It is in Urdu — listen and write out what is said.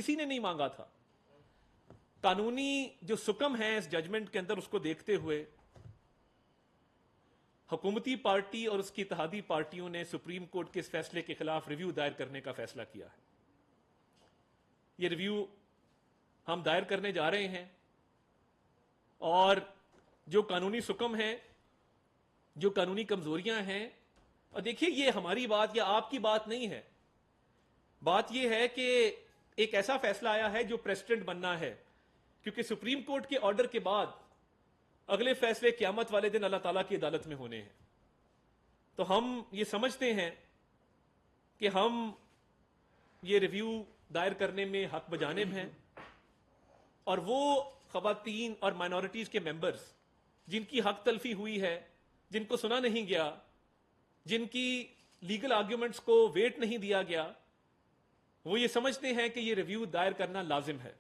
کسی نے نہیں مانگا تھا. قانونی جو سکم ہے اس ججمنٹ کے اندر، اس کو دیکھتے ہوئے حکومتی پارٹی اور اس کی اتحادی پارٹیوں نے سپریم کورٹ کے اس فیصلے کے خلاف ریویو دائر کرنے کا فیصلہ کیا ہے. یہ ریویو ہم دائر کرنے جا رہے ہیں، اور جو قانونی سکم ہے، جو قانونی کمزوریاں ہیں، اور دیکھیے یہ ہماری بات یا آپ کی بات نہیں ہے، بات یہ ہے کہ ایک ایسا فیصلہ آیا ہے جو پریسیڈنٹ بننا ہے، کیونکہ سپریم کورٹ کے آرڈر کے بعد اگلے فیصلے قیامت والے دن اللہ تعالیٰ کی عدالت میں ہونے ہیں. تو ہم یہ سمجھتے ہیں کہ ہم یہ ریویو دائر کرنے میں حق بجانب ہیں، اور وہ خواتین اور مائنورٹیز کے ممبرز جن کی حق تلفی ہوئی ہے، جن کو سنا نہیں گیا، جن کی لیگل آرگیومنٹس کو ویٹ نہیں دیا گیا، وہ یہ سمجھتے ہیں کہ یہ ریویو دائر کرنا لازم ہے.